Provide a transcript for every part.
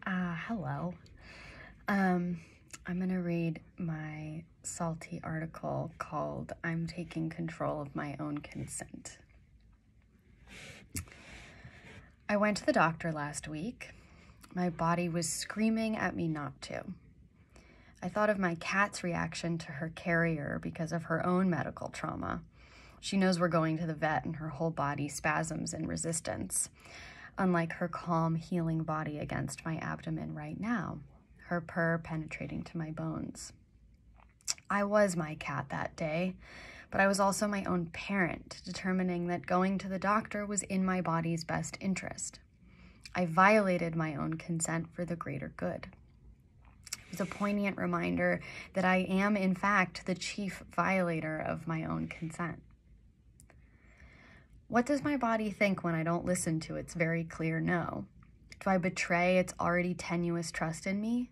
Hello. I'm gonna read my salty article called "I'm Taking Control of My Own Consent." I went to the doctor last week. My body was screaming at me not to. I thought of my cat's reaction to her carrier because of her own medical trauma. She knows we're going to the vet and her whole body spasms in resistance, unlike her calm, healing body against my abdomen right now, her purr penetrating to my bones. I was my cat that day, but I was also my own parent, determining that going to the doctor was in my body's best interest. I violated my own consent for the greater good. It was a poignant reminder that I am, in fact, the chief violator of my own consent. What does my body think when I don't listen to its very clear no? Do I betray its already tenuous trust in me?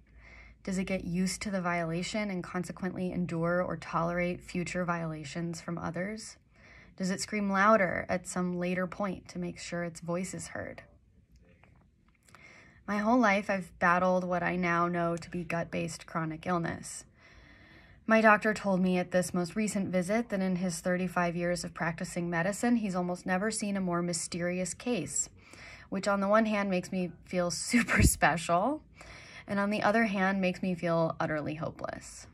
Does it get used to the violation and consequently endure or tolerate future violations from others? Does it scream louder at some later point to make sure its voice is heard? My whole life, I've battled what I now know to be gut-based chronic illness. My doctor told me at this most recent visit that in his 35 years of practicing medicine, he's almost never seen a more mysterious case, which on the one hand makes me feel super special, and on the other hand makes me feel utterly hopeless.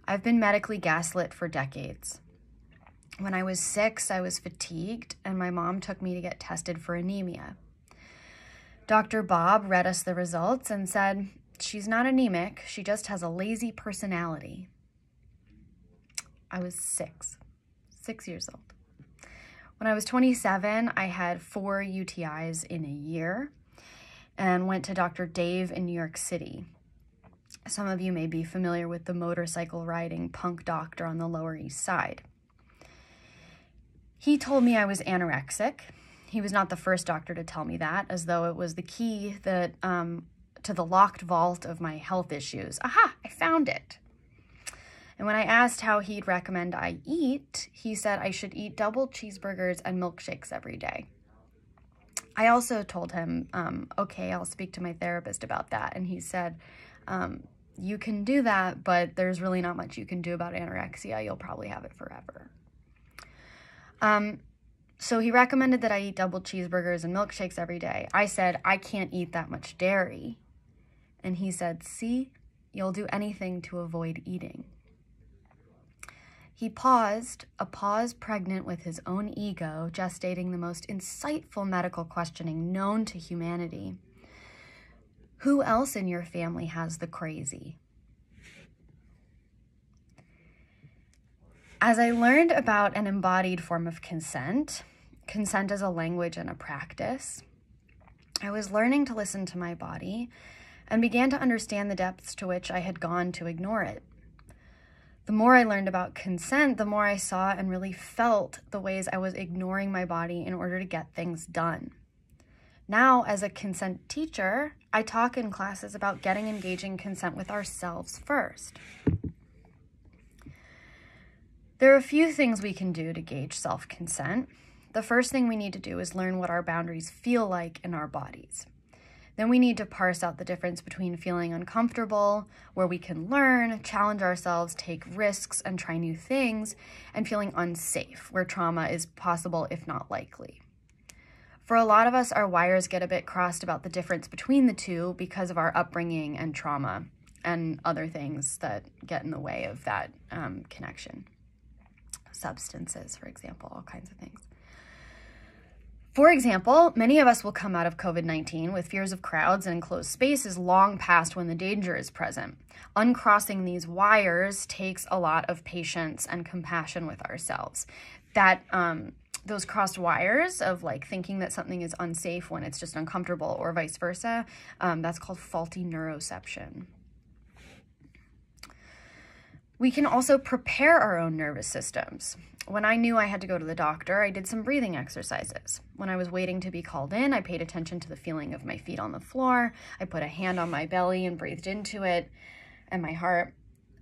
I've been medically gaslit for decades. When I was 6, I was fatigued, and my mom took me to get tested for anemia. Dr. Bob read us the results and said, "She's not anemic, she just has a lazy personality." I was 6 years old. When I was 27, I had 4 UTIs in a year and went to Dr. Dave in New York City. Some of you may be familiar with the motorcycle riding punk doctor on the Lower East Side. He told me I was anorexic. He was not the first doctor to tell me that, as though it was the key that to the locked vault of my health issues. Aha, I found it. And when I asked how he'd recommend I eat, he said I should eat double cheeseburgers and milkshakes every day. I also told him, okay, I'll speak to my therapist about that. And he said, you can do that, but there's really not much you can do about anorexia. You'll probably have it forever. So he recommended that I eat double cheeseburgers and milkshakes every day. I said, I can't eat that much dairy. And he said, see, you'll do anything to avoid eating. He paused, a pause pregnant with his own ego, gestating the most insightful medical questioning known to humanity. Who else in your family has the crazy? As I learned about an embodied form of consent as a language and a practice, I was learning to listen to my body and began to understand the depths to which I had gone to ignore it. The more I learned about consent, the more I saw and really felt the ways I was ignoring my body in order to get things done. Now, as a consent teacher, I talk in classes about getting engaging consent with ourselves first. There are a few things we can do to gauge self-consent. The first thing we need to do is learn what our boundaries feel like in our bodies. Then we need to parse out the difference between feeling uncomfortable, where we can learn, challenge ourselves, take risks, and try new things, and feeling unsafe, where trauma is possible if not likely. For a lot of us, our wires get a bit crossed about the difference between the two because of our upbringing and trauma and other things that get in the way of that connection. Substances, for example, all kinds of things. For example, many of us will come out of COVID-19 with fears of crowds and enclosed spaces long past when the danger is present. Uncrossing these wires takes a lot of patience and compassion with ourselves. That those crossed wires of like thinking that something is unsafe when it's just uncomfortable or vice versa, that's called faulty neuroception. We can also prepare our own nervous systems. When I knew I had to go to the doctor, I did some breathing exercises. When I was waiting to be called in, I paid attention to the feeling of my feet on the floor. I put a hand on my belly and breathed into it and my heart.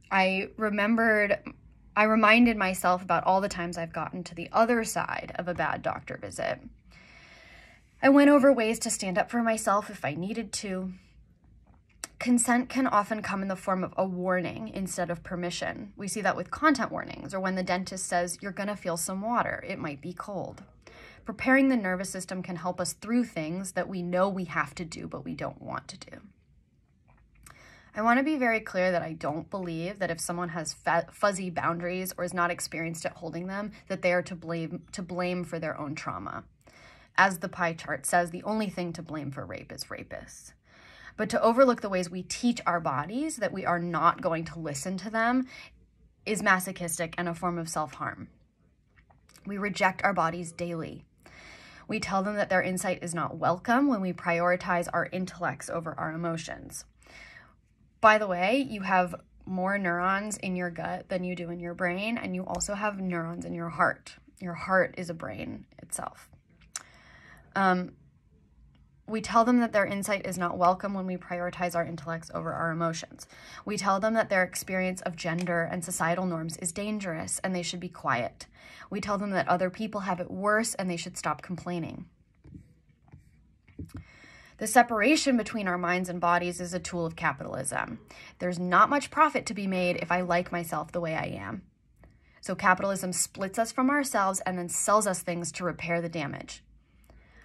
I reminded myself about all the times I've gotten to the other side of a bad doctor visit. I went over ways to stand up for myself if I needed to. Consent can often come in the form of a warning instead of permission. We see that with content warnings, or when the dentist says, you're going to feel some water, it might be cold. Preparing the nervous system can help us through things that we know we have to do, but we don't want to do. I want to be very clear that I don't believe that if someone has fuzzy boundaries or is not experienced at holding them, that they are to blame for their own trauma. As the pie chart says, the only thing to blame for rape is rapists. But to overlook the ways we teach our bodies that we are not going to listen to them is masochistic and a form of self-harm. We reject our bodies daily. We tell them that their insight is not welcome when we prioritize our intellects over our emotions. By the way, you have more neurons in your gut than you do in your brain, and you also have neurons in your heart. Your heart is a brain itself. We tell them that their insight is not welcome when we prioritize our intellects over our emotions. We tell them that their experience of gender and societal norms is dangerous and they should be quiet. We tell them that other people have it worse and they should stop complaining. The separation between our minds and bodies is a tool of capitalism. There's not much profit to be made if I like myself the way I am. So capitalism splits us from ourselves and then sells us things to repair the damage.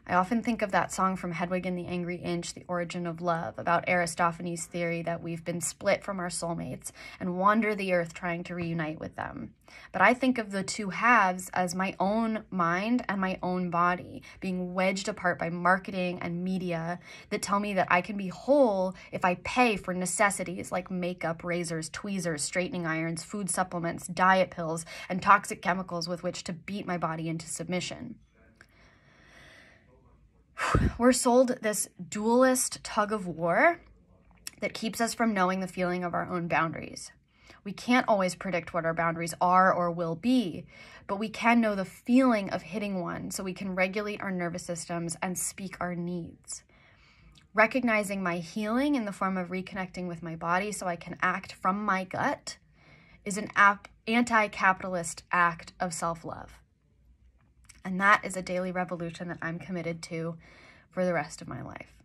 I often think of that song from Hedwig and the Angry Inch, The Origin of Love, about Aristophanes' theory that we've been split from our soulmates and wander the earth trying to reunite with them. But I think of the two halves as my own mind and my own body being wedged apart by marketing and media that tell me that I can be whole if I pay for necessities like makeup, razors, tweezers, straightening irons, food supplements, diet pills, and toxic chemicals with which to beat my body into submission. We're sold this dualist tug of war that keeps us from knowing the feeling of our own boundaries. We can't always predict what our boundaries are or will be, but we can know the feeling of hitting one so we can regulate our nervous systems and speak our needs. Recognizing my healing in the form of reconnecting with my body so I can act from my gut is an anti-capitalist act of self-love. And that is a daily revolution that I'm committed to for the rest of my life.